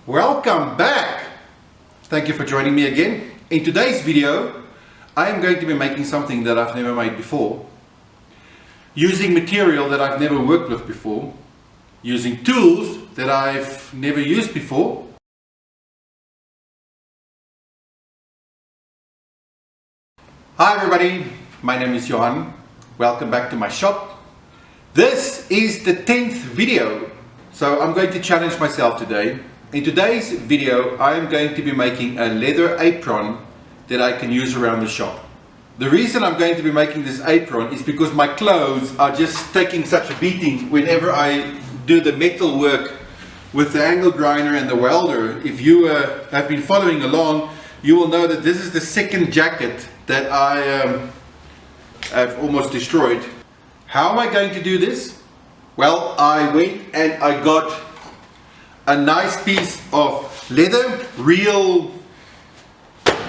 Welcome back! Thank you for joining me again. In today's video, I am going to be making something that I've never made before, using material that I've never worked with before, using tools that I've never used before. Hi everybody, my name is Johan. Welcome back to my shop. This is the 10th video, so I'm going to challenge myself today. In today's video, I am going to be making a leather apron that I can use around the shop. The reason I'm going to be making this apron is because my clothes are just taking such a beating whenever I do the metal work with the angle grinder and the welder. If you have been following along, you will know that this is the second jacket that I have almost destroyed. How am I going to do this? Well, I went and I got a nice piece of leather, real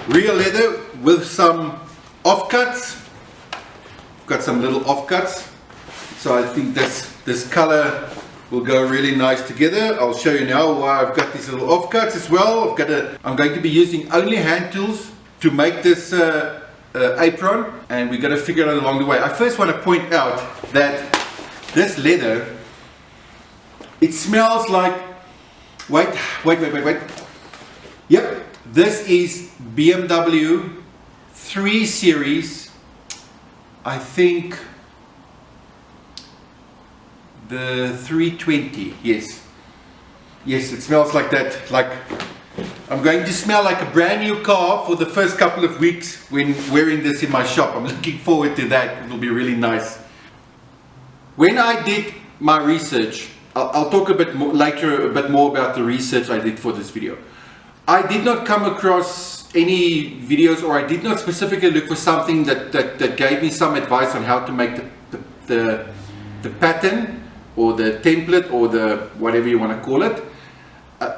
leather with some offcuts. Got some little offcuts, so I think this color will go really nice together. I'll show you now why I've got these little offcuts as well. I'm going to be using only hand tools to make this apron, and we're going to figure it out along the way. I first want to point out that this leather, it smells like, wait. Yep, this is BMW 3 Series, I think the 320, yes, it smells like that. Like I'm going to smell like a brand new car for the first couple of weeks when wearing this in my shop. I'm looking forward to that. It will be really nice. When I did my research, I'll talk a bit more later, about the research I did for this video. I did not come across any videos, or I did not specifically look for something that gave me some advice on how to make the pattern or the template or the whatever you want to call it.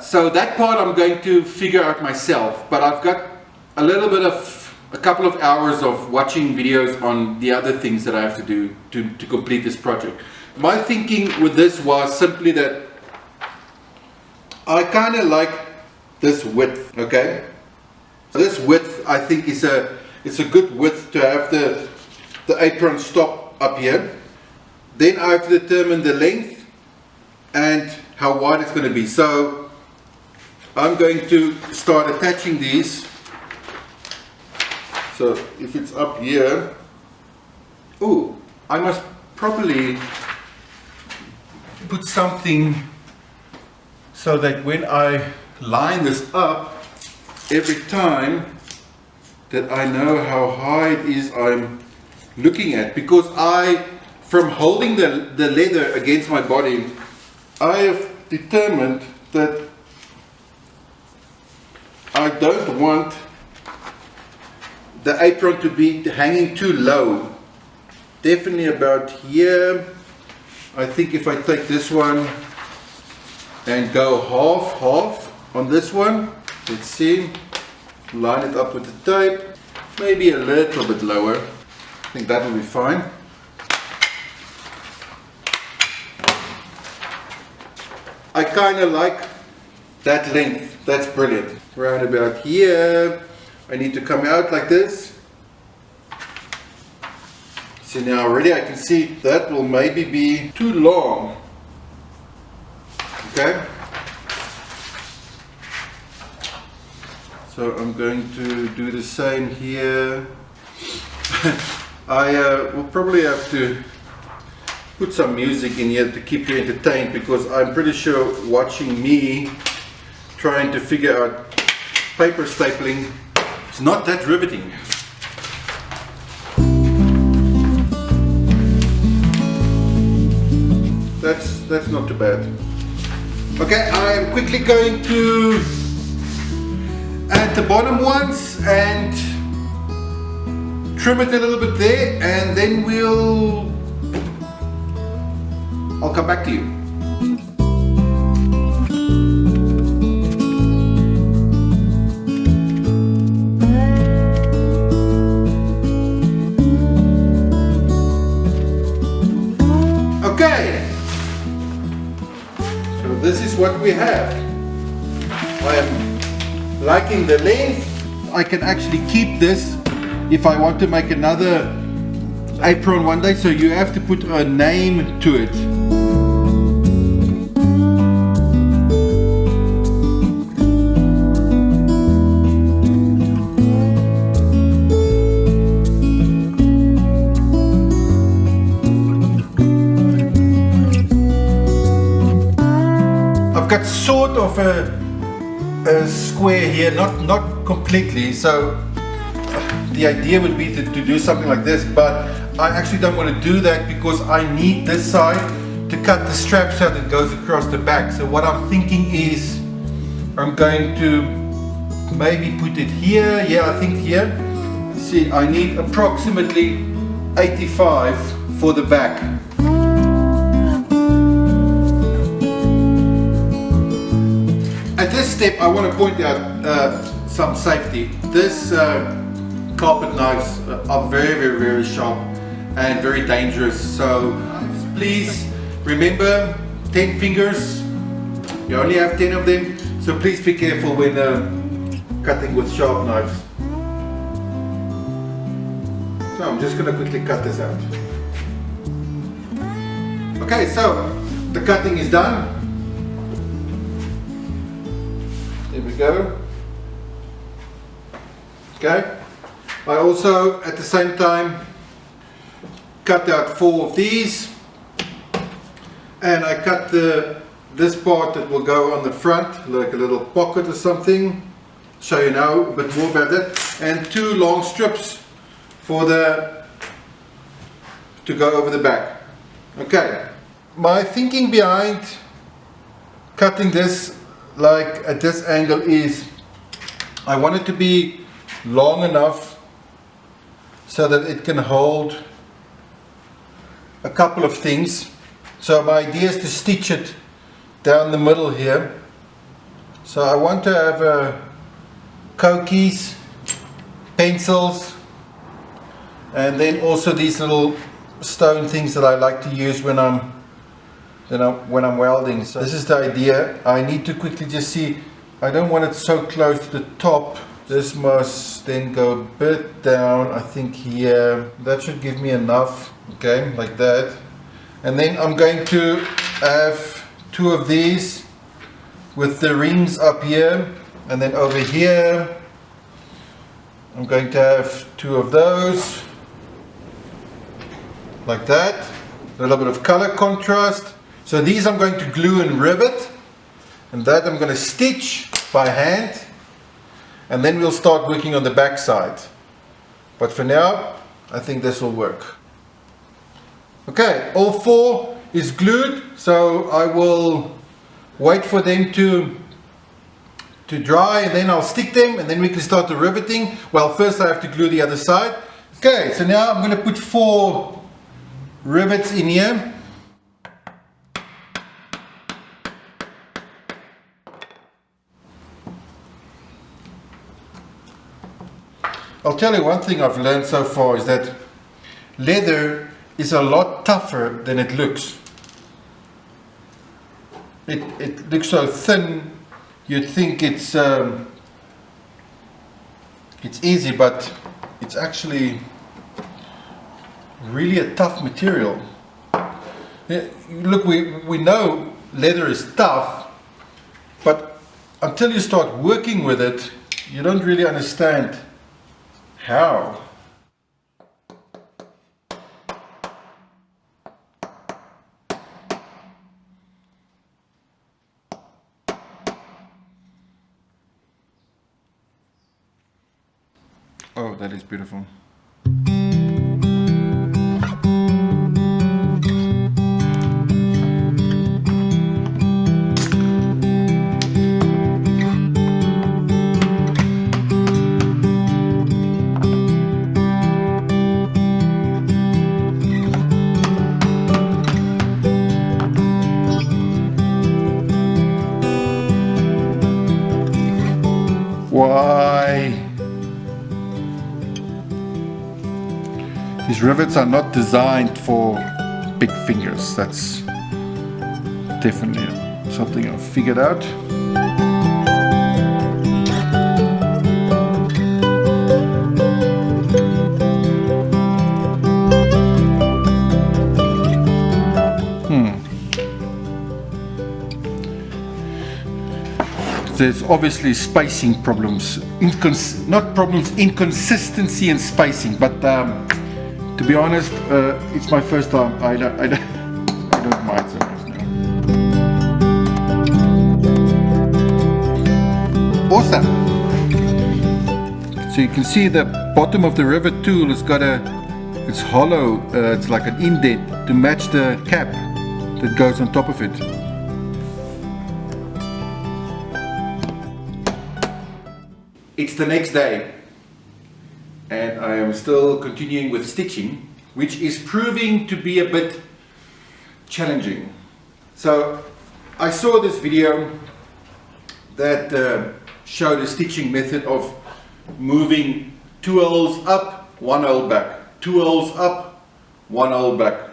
So that part I'm going to figure out myself, but I've got a couple of hours of watching videos on the other things that I have to do to complete this project. My thinking with this was simply that I kind of like this width, okay? So this width I think it's a good width to have the apron stop up here. Then I have to determine the length and how wide it's going to be. So I'm going to start attaching these. So if it's up here, oh, I must probably put something so that when I line this up, every time that I know how high it is I'm looking at, because from holding the leather against my body, I have determined that I don't want the apron to be hanging too low. Definitely about here. I think if I take this one and go half on this one, let's see, line it up with the tape, maybe a little bit lower. I think that will be fine. I kind of like that length, that's brilliant. Around about here, I need to come out like this. See, now already I can see that will maybe be too long. Okay? So I'm going to do the same here. I will probably have to put some music in here to keep you entertained, because I'm pretty sure watching me trying to figure out paper stapling is not that riveting. That's not too bad. Okay, I am quickly going to add the bottom ones and trim it a little bit there, and then I'll come back to you. Okay, so this is what we have. I am liking the length. I can actually keep this if I want to make another apron one day, so you have to put a name to it. I've got sort of a square here, not completely, so the idea would be to do something like this, but I actually don't want to do that because I need this side to cut the strap so that it goes across the back. So what I'm thinking is I'm going to maybe put it here. Yeah, I think here. See, I need approximately 85 for the back. At this step, I want to point out some safety. This carpet knives are very sharp and very dangerous. So please remember, 10 fingers. You only have 10 of them. So please be careful when cutting with sharp knives. So I'm just going to quickly cut this out. Okay, so the cutting is done. There we go. Okay. I also at the same time cut out 4 of these, and I cut this part that will go on the front, like a little pocket or something. Show you now a bit more about that, and 2 long strips for to go over the back. Okay, my thinking behind cutting this like at this angle is I want it to be long enough so that it can hold a couple of things. So my idea is to stitch it down the middle here. So I want to have cookies, pencils, and then also these little stone things that I like to use when I'm welding. So this is the idea. I need to quickly just see, I don't want it so close to the top. This must then go a bit down, I think here. That should give me enough, okay, like that. And then I'm going to have 2 of these with the rings up here. And then over here, I'm going to have 2 of those, like that. A little bit of color contrast. So these I'm going to glue and rivet, and that I'm going to stitch by hand, and then we'll start working on the back side. But for now, I think this will work. Okay, all 4 is glued, so I will wait for them to dry, and then I'll stick them, and then we can start the riveting. Well, first I have to glue the other side. Okay, so now I'm going to put 4 rivets in here. I'll tell you one thing I've learned so far is that leather is a lot tougher than it looks. It looks so thin, you'd think it's easy, but it's actually really a tough material. Look, we know leather is tough, but until you start working with it, you don't really understand how. Oh, that is beautiful. Why? These rivets are not designed for big fingers. That's definitely something I've figured out. there's obviously spacing problems, not problems, inconsistency in spacing, but to be honest, it's my first time. I don't mind so much now. Awesome! So you can see the bottom of the rivet tool has got it's hollow, it's like an indent to match the cap that goes on top of it. It's the next day and I am still continuing with stitching, which is proving to be a bit challenging. So I saw this video that showed a stitching method of moving 2 holes up, 1 hole back, 2 holes up, 1 hole back.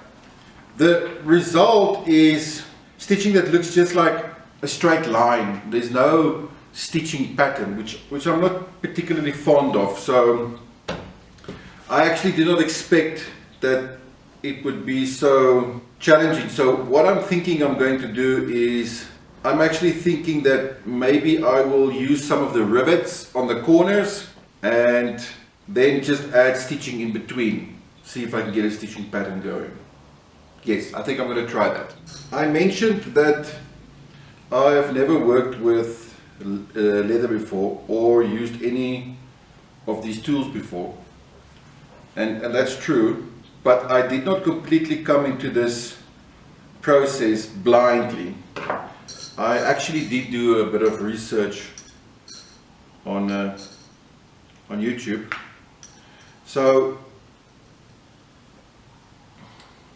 The result is stitching that looks just like a straight line. There's no stitching pattern, which I'm not particularly fond of. So I actually did not expect that it would be so challenging. So what I'm thinking I'm going to do is, I'm actually thinking that maybe I will use some of the rivets on the corners and then just add stitching in between. See if I can get a stitching pattern going. Yes, I think I'm going to try that. I mentioned that I have never worked with leather before or used any of these tools before, and that's true, but I did not completely come into this process blindly. I actually did do a bit of research on YouTube, so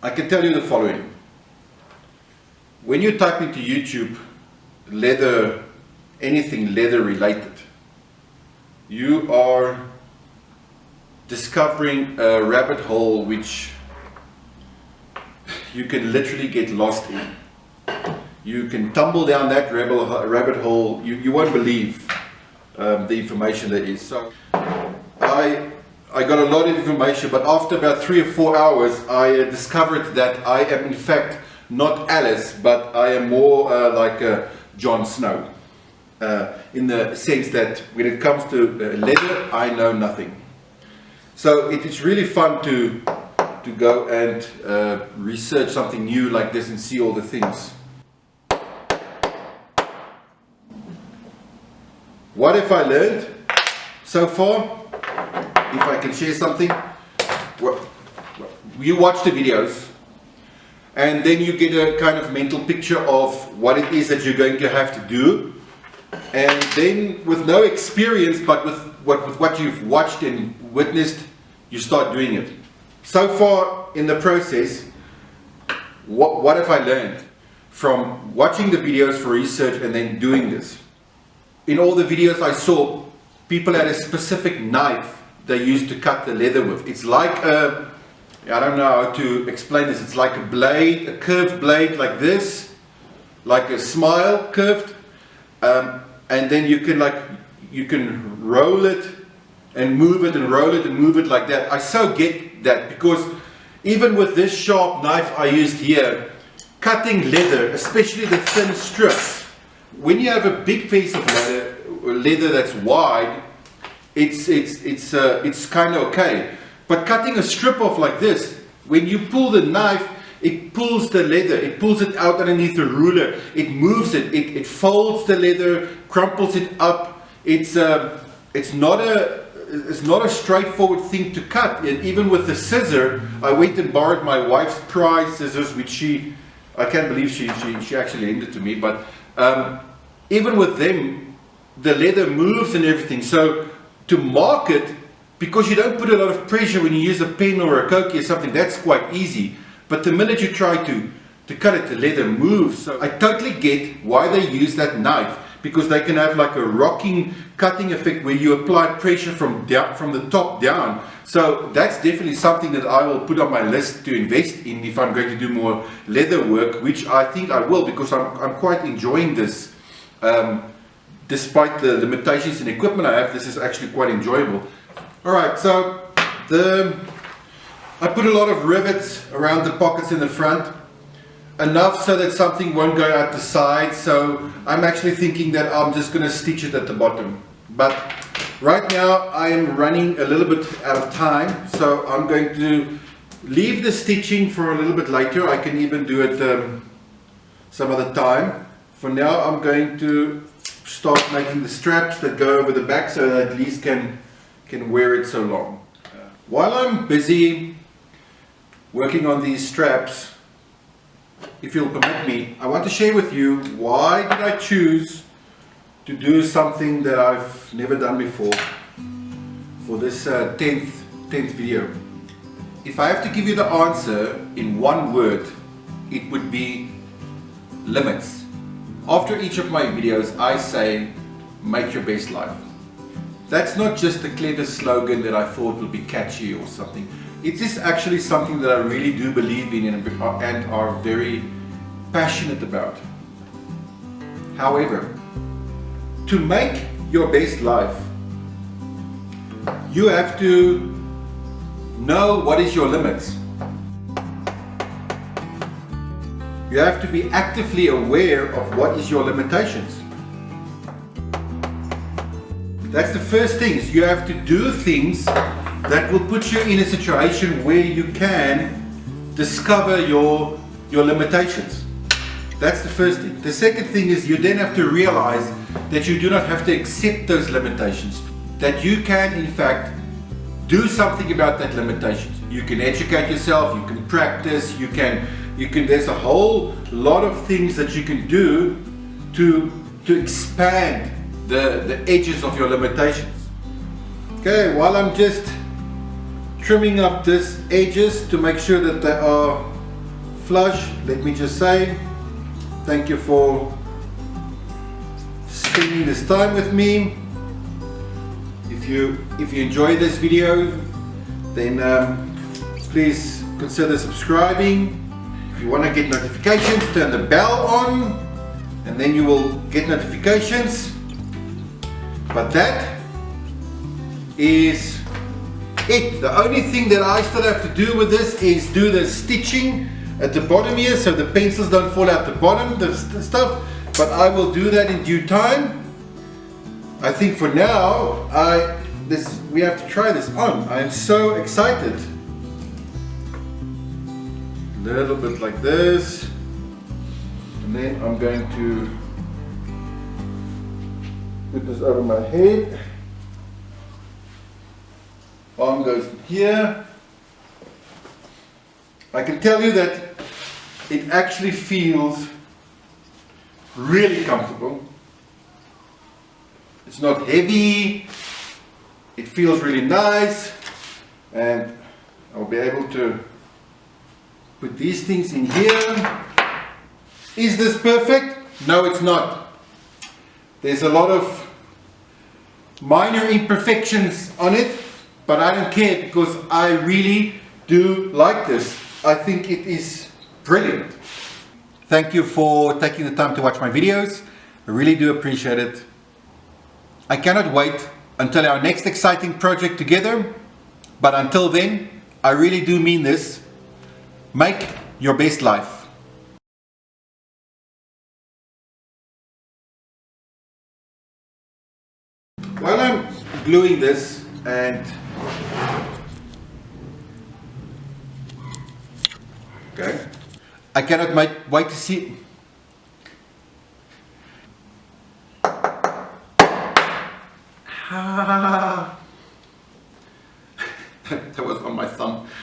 I can tell you the following. When you type into YouTube leather, anything leather related, you are discovering a rabbit hole which you can literally get lost in. You can tumble down that rabbit hole. You won't believe the information there is. So I got a lot of information, but after about 3 or 4 hours I discovered that I am in fact not Alice, but I am more like Jon Snow. In the sense that when it comes to leather, I know nothing. So it is really fun to go and research something new like this and see all the things. What have I learned so far? If I can share something, you watch the videos and then you get a kind of mental picture of what it is that you're going to have to do. And then with no experience, but with what you've watched and witnessed, you start doing it. So far in the process, what have I learned from watching the videos for research and then doing this? In all the videos I saw, people had a specific knife they used to cut the leather with. It's like a, I don't know how to explain this, it's like a blade, a curved blade like this, like a smile curved. And then you can roll it and move it and roll it and move it like that. I so get that, because even with this sharp knife I used here, cutting leather, especially the thin strips, when you have a big piece of leather that's wide, it's kind of okay. But cutting a strip off like this, when you pull the knife, it pulls the leather, it pulls it out underneath the ruler, it moves it, it folds the leather, crumples it up. It's not a straightforward thing to cut. And even with the scissor, I went and borrowed my wife's Pryra scissors, which I can't believe she actually lent it to me, but even with them, the leather moves and everything. So to mark it, because you don't put a lot of pressure when you use a pen or a Koki or something, that's quite easy. But the minute you try to cut it, the leather moves. So I totally get why they use that knife, because they can have like a rocking cutting effect where you apply pressure from the top down. So that's definitely something that I will put on my list to invest in if I'm going to do more leather work, which I think I will, because I'm quite enjoying this. Despite the limitations in equipment I have, this is actually quite enjoyable. Alright, so I put a lot of rivets around the pockets in the front. enough so that something won't go out the side. So I'm actually thinking that I'm just going to stitch it at the bottom. But right now I am running a little bit out of time, so I'm going to leave the stitching for a little bit later. I can even do it some other time. For now I'm going to start making the straps that go over the back so that at least can wear it so long. While I'm busy working on these straps, if you'll permit me, I want to share with you why did I choose to do something that I've never done before for this 10th video. If I have to give you the answer in one word, it would be limits. After each of my videos I say, make your best life. That's not just a clever slogan that I thought would be catchy or something. It is actually something that I really do believe in and are very passionate about. However, to make your best life, you have to know what is your limits. You have to be actively aware of what is your limitations. That's the first thing, is you have to do things that will put you in a situation where you can discover your limitations. That's the first thing. The second thing is you then have to realize that you do not have to accept those limitations, that you can in fact do something about that limitation. You can educate yourself, you can practice, there's a whole lot of things that you can do to expand the edges of your limitations. Okay, while I'm just trimming up these edges to make sure that they are flush, let me just say thank you for spending this time with me. If you enjoy this video, then please consider subscribing. If you want to get notifications, turn the bell on and then you will get notifications. But that is it. The only thing that I still have to do with this is do the stitching at the bottom here so the pencils don't fall out the bottom, the stuff, but I will do that in due time. I think for now we have to try this on. I am so excited. A little bit like this, and then I'm going to put this over my head. Arm goes in here. I can tell you that it actually feels really comfortable. It's not heavy. It feels really nice, and I'll be able to put these things in here. Is this perfect? No, it's not. There's a lot of minor imperfections on it, but I don't care because I really do like this. I think it is brilliant. Thank you for taking the time to watch my videos. I really do appreciate it. I cannot wait until our next exciting project together. But until then, I really do mean this. Make your best life. While I'm gluing this and okay, I cannot wait to see. Ah.